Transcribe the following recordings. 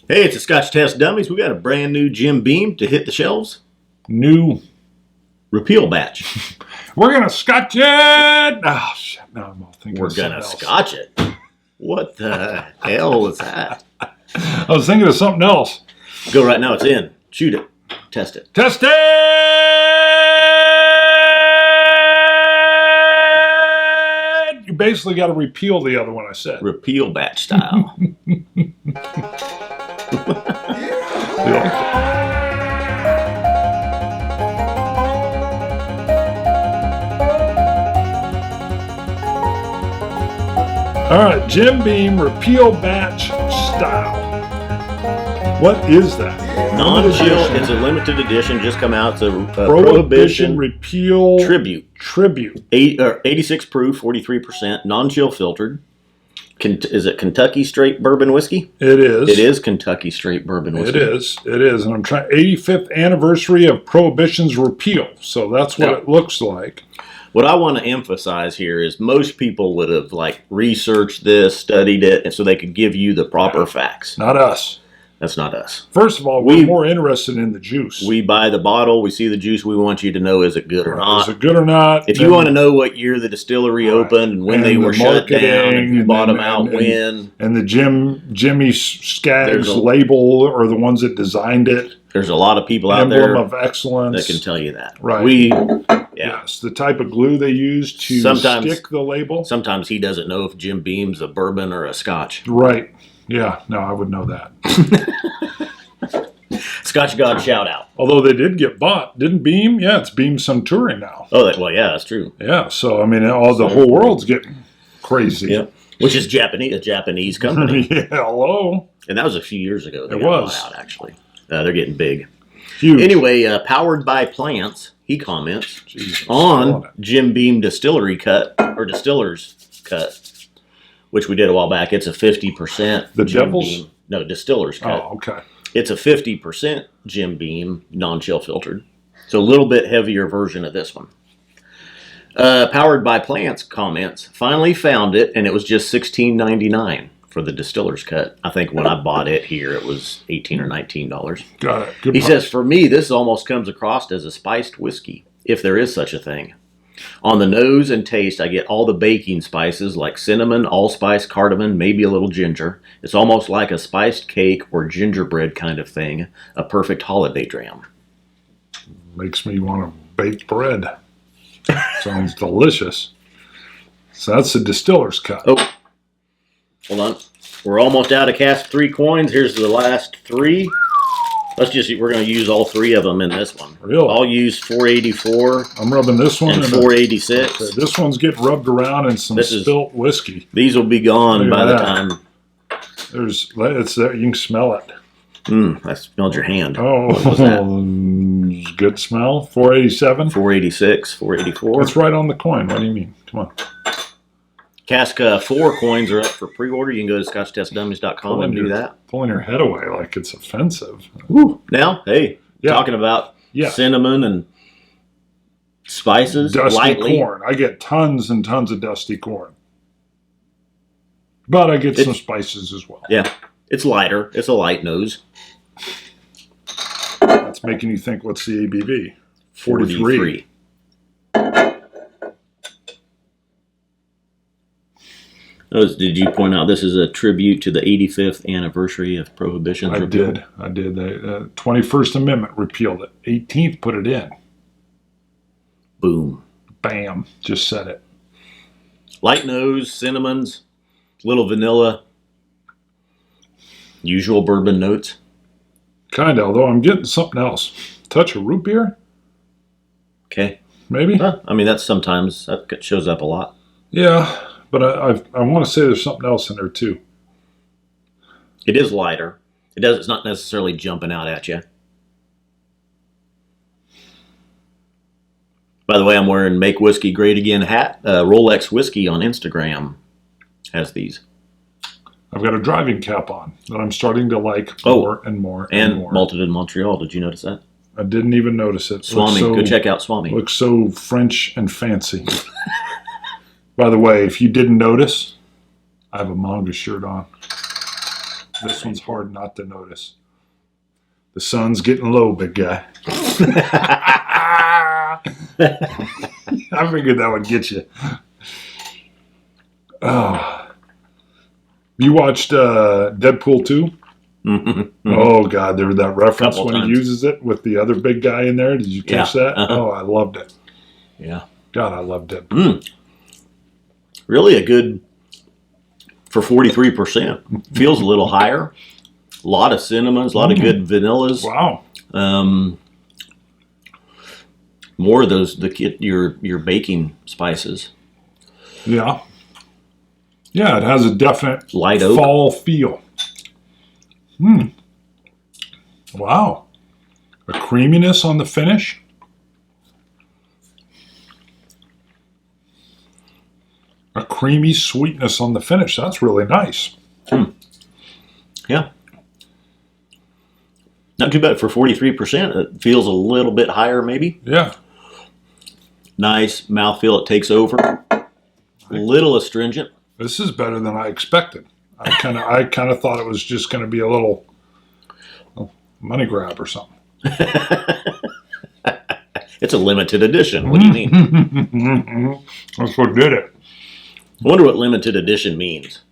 Hey, it's a Scotch Test Dummies. We got a brand new Jim Beam to hit the shelves. New Repeal batch. We're gonna Scotch it. Oh shit! Now I'm all thinking. We're gonna Scotch it. What the hell was that? I was thinking of something else. Go right now. It's in. Shoot it. Test it. Test it. You basically got to repeal the other one I said. Repeal batch style. All right, Jim Beam Repeal batch style. What is that? Non-chill. It's a limited edition. Just come out. It's a Prohibition Repeal Tribute. 86 proof, 43%. Non-chill filtered. Is it Kentucky straight bourbon whiskey? It is. It is Kentucky straight bourbon whiskey. It is. It is. And I'm trying 85th anniversary of Prohibition's repeal. So that's what it looks like. What I want to emphasize here is most people would have researched this, studied it, and so they could give you the proper facts. Not us. That's not us. First of all, we're more interested in the juice. We buy the bottle. We see the juice. We want you to know, is it good or not? Is it good or not? If you want to know what year the distillery opened and when they were shut down and who bought them out when. And the Jimmy Skaggs label or the ones that designed it. There's a lot of people out there of excellence that can tell you that. Right. Yes, the type of glue they use to stick the label. Sometimes he doesn't know if Jim Beam's a bourbon or a Scotch. Right. Yeah, no, I would know that. Scotch God shout out. Although they did get bought. Didn't Beam? Yeah, it's Beam Suntory now. Oh, well, yeah, that's true. Yeah, so, I mean, the whole world's getting crazy. Yeah, which is a Japanese company. Yeah, hello. And that was a few years ago. It was. Out, actually. They're getting big. Huge. Anyway, powered by plants, he comments on Jim Beam Distillery Cut, or Distiller's Cut, which we did a while back. It's a 50% The Jim Devil's? Beam. No, Distiller's Cut. Oh, okay. It's a 50% Jim Beam, non-chill filtered. So a little bit heavier version of this one. Powered by Plants comments, finally found it, and it was just $16.99 for the Distiller's Cut. I think when I bought it here, it was $18 or $19. Got it. Good He price. says, for me, this almost comes across as a spiced whiskey, if there is such a thing. On the nose and taste, I get all the baking spices like cinnamon, allspice, cardamom, maybe a little ginger. It's almost like a spiced cake or gingerbread kind of thing. A perfect holiday dram. Makes me want to bake bread. Sounds delicious. So that's the Distiller's Cut. Oh, hold on. We're almost out of cast 3 coins. Here's the last 3. We're going to use all 3 of them in this one. Really? I'll use 484. I'm rubbing this one. And 486. Okay, this one's getting rubbed around in some spilt whiskey. These will be gone by the time. It's there. You can smell it. I smelled your hand. Oh, what was that? Good smell. 487. 486. 484. It's right on the coin. What do you mean? Come on. Cask 4 coins are up for pre-order. You can go to scotchtestdummies.com and do that. Pulling your head away like it's offensive. Woo. Now, hey, talking about cinnamon and spices. Dusty corn. I get tons and tons of dusty corn. But I get some spices as well. Yeah. It's lighter. It's a light nose. That's making you think, what's the ABV? 43. Did you point out this is a tribute to the 85th anniversary of Prohibition? I did. The 21st Amendment repealed it. 18th put it in. Boom. Bam. Just said it. Light nose, cinnamons, little vanilla, usual bourbon notes. Kind of, although I'm getting something else. Touch of root beer? Okay. Maybe? I mean, that shows up a lot. Yeah. But I want to say there's something else in there too. It is lighter. It's not necessarily jumping out at you. By the way, I'm wearing Make Whiskey Great Again hat. Rolex Whiskey on Instagram has these. I've got a driving cap on that I'm starting to like more and more and more. Malted in Montreal. Did you notice that? I didn't even notice it. Swami. Go check out Swami. Looks so French and fancy. By the way, if you didn't notice, I have a manga shirt on. This one's hard not to notice. The sun's getting low, big guy. I figured that would get you. You watched Deadpool 2? Mm-hmm. Oh, God, there was that reference when times. he uses it with the other big guy in there. Did you catch that? Uh-huh. Oh, I loved it. Yeah. God, I loved Deadpool. Really a good, for 43%. Feels a little higher. A lot of cinnamons, a lot of good vanillas. Wow. More of those, your baking spices. Yeah. Yeah, it has a definite Light oak. fall feel. Wow. A creaminess on the finish. A creamy sweetness on the finish. That's really nice. Yeah. Not too bad for 43%. It feels a little bit higher, maybe. Yeah. Nice mouthfeel. It takes over. A little astringent. This is better than I expected. I kind of thought it was just going to be a little money grab or something. It's a limited edition. What do you mean? That's what did it. I wonder what limited edition means.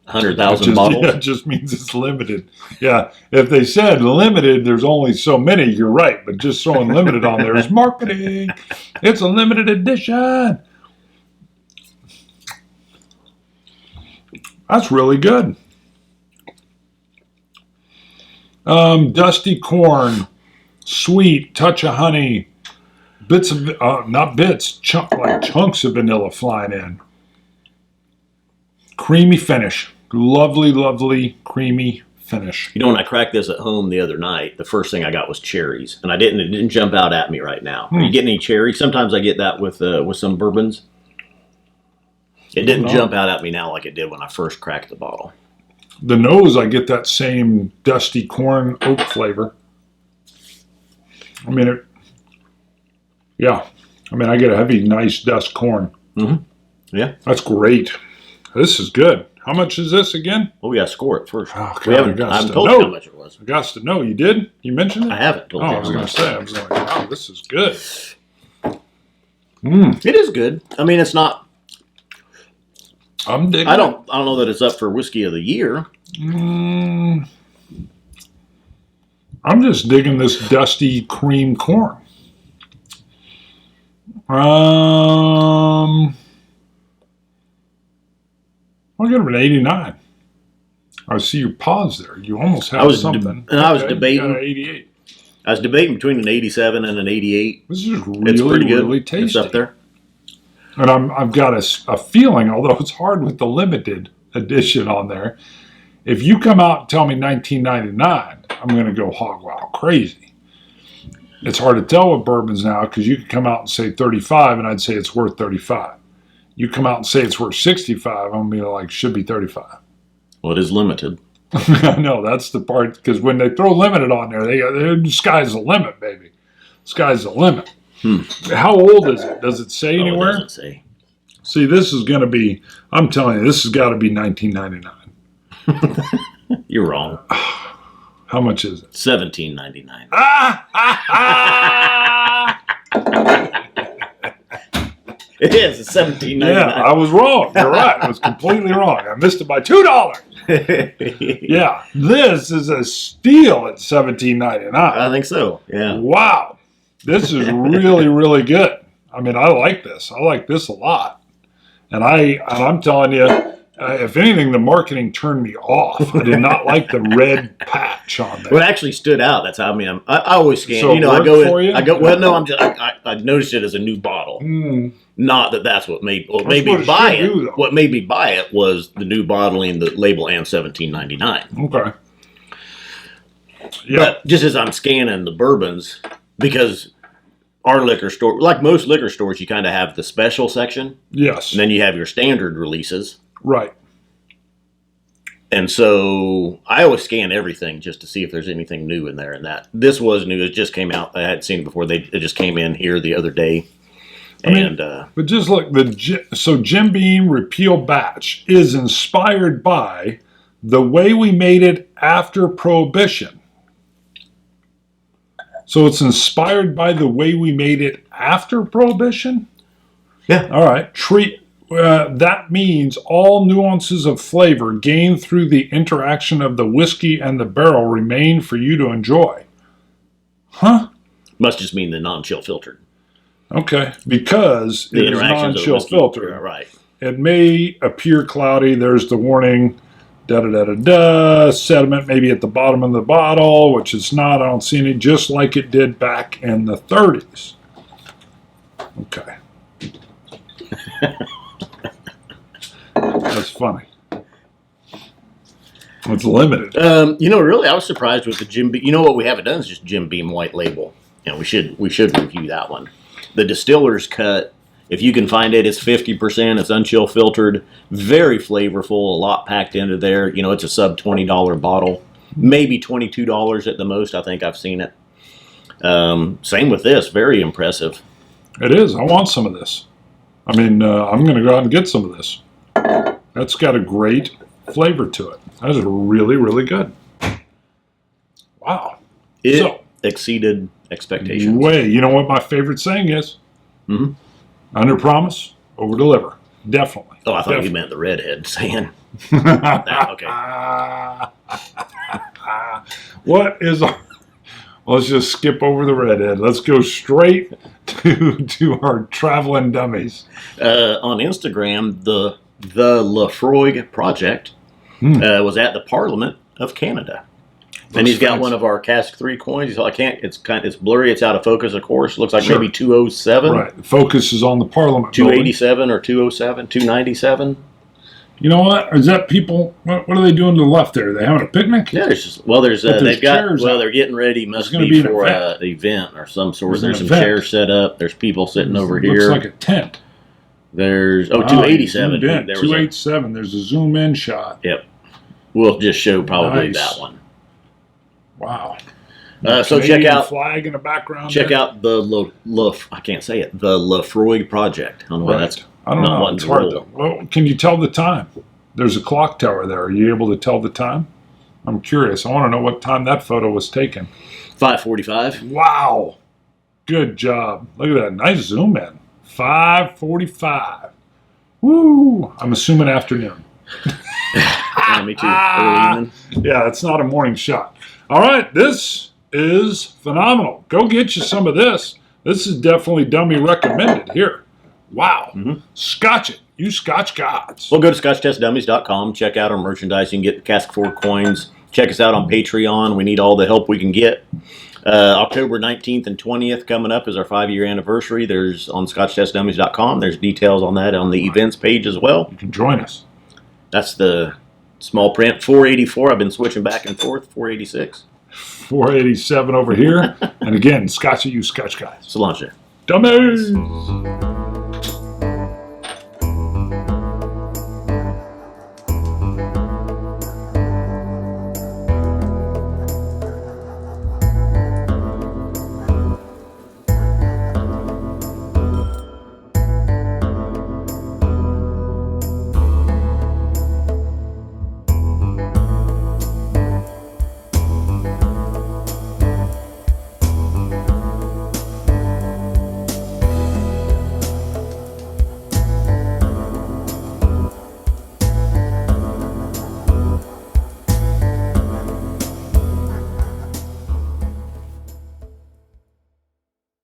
100,000 bottles? Yeah, it just means it's limited. Yeah, if they said limited, there's only so many, you're right. But just throwing limited on there is marketing. It's a limited edition. That's really good. Dusty corn, sweet, touch of honey, bits of, not bits, like chunks of vanilla flying in. Creamy finish. Lovely, lovely, creamy finish. You know, when I cracked this at home the other night, the first thing I got was cherries. And it didn't jump out at me right now. Are you getting any cherries? Sometimes I get that with some bourbons. It didn't jump out at me now like it did when I first cracked the bottle. The nose, I get that same dusty corn oak flavor. I mean, I get a heavy, nice dust corn. Mm-hmm. Yeah. That's great. This is good. How much is this again? Well, we got to score it first. Oh, God, I haven't told you how much it was. I got to know. You did? You mentioned it? I haven't told you. I was going to say. I was like, wow, this is good. It is good. I mean, it's not. I'm digging I don't know that it's up for whiskey of the year. I'm just digging this dusty cream corn. I'll give it an 89. I see your pause there. You almost have something. I was debating. You got an 88. I was debating between an 87 and an 88. This is It's pretty good. really tasty. It's up there. And I've got a feeling, although it's hard with the limited edition on there, if you come out and tell me 1999, I'm going to go hog wild crazy. It's hard to tell with bourbons now because you could come out and say 35 and I'd say it's worth 35. You come out and say it's worth 65, I'm going to be like, should be 35. Well, it is limited. I know, that's the part, because when they throw limited on there, the sky's the limit, baby. Sky's the limit. How old is it? Does it say anywhere? It doesn't say. See, this is going to be, I'm telling you, this has got to be 1999. You're wrong. How much is it? $17.99. It is. It's $17.99. Yeah, I was wrong. You're right. I was completely wrong. I missed it by $2. Yeah, this is a steal at $17.99. I think so. Yeah. Wow. This is really, really good. I mean, I like this. I like this a lot. And I'm telling you, if anything, the marketing turned me off. I did not like the red patch on there. Well, it actually stood out. That's how I always scan. So you know, it I go worked for you? Well, no, I noticed it as a new bottle. Not that's what made me buy it. What made me buy it was the new bottling, the label, and $17.99. Okay. Yeah. But just as I'm scanning the bourbons, because our liquor store, like most liquor stores, you kind of have the special section. Yes. And then you have your standard releases. Right. And so I always scan everything just to see if there's anything new in there. And this was new. It just came out. I hadn't seen it before. It just came in here the other day. But just look, so Jim Beam Repeal Batch is inspired by The way we made it after Prohibition. So it's inspired by the way we made it after Prohibition? Yeah. All right. That means all nuances of flavor gained through the interaction of the whiskey and the barrel remain for you to enjoy. Huh? Must just mean the non-chill filtered. Okay. Because The it is interactions of the non-chill whiskey. filtered. Right. It may appear cloudy. There's the warning. Da-da-da-da-da. Sediment maybe at the bottom of the bottle, which it's not. I don't see any, just like it did back in the 30s. Okay. That's funny. It's limited. Really, I was surprised with the Jim Beam. You know what we haven't done is just Jim Beam White Label. We should review that one. The Distiller's Cut, if you can find it, it's 50%. It's unchill filtered, very flavorful. A lot packed into there. It's a sub $20 bottle, maybe $22 at the most. I think I've seen it. Same with this, very impressive. It is. I want some of this. I'm going to go out and get some of this. That's got a great flavor to it. That is really, really good. Wow. It exceeded expectations. You know what my favorite saying is? Mm-hmm. Under promise, over deliver. Definitely. Oh, I thought you meant the redhead saying. Okay. What is our... Let's just skip over the redhead. Let's go straight to our traveling dummies. On Instagram, the Lefroy Project was at the Parliament of Canada. And he's got one of our cask 3 coins. It's blurry. It's out of focus, of course. Looks like maybe 207. Right. The focus is on the Parliament. 287 or 207, 297. You know what? Is that people? What are they doing to the left there? Are they having a picnic? Yeah, they're getting ready. Must be for an event or some sort. There's some chairs set up. There's people sitting over here. Looks like a tent. There's 287. 287. There's a zoom in shot. Yep. We'll just show probably that one. Wow. So check out flag in the background. Check out the I can't say it. The Lefroy Project. I don't know why that's. I don't know. It's hard though. Well, can you tell the time? There's a clock tower there. Are you able to tell the time? I'm curious. I want to know what time that photo was taken. 5:45. Wow. Good job. Look at that. Nice zoom in. 5:45. Woo. I'm assuming afternoon. Yeah, me too. Early evening. Yeah, it's not a morning shot. All right. This is phenomenal. Go get you some of this. This is definitely dummy recommended here. Wow. Mm-hmm. Scotch It. You Scotch gods. Well, go to scotchtestdummies.com. Check out our merchandise. You can get the Cask 4 coins. Check us out on Patreon. We need all the help we can get. October 19th and 20th coming up is our 5-year anniversary. There's on scotchtestdummies.com. There's details on that on the events page as well. You can join us. That's the small print. 484. I've been switching back and forth. 486. 487 over here. And again, Scotch It, you Scotch guys. Solange. Dummies.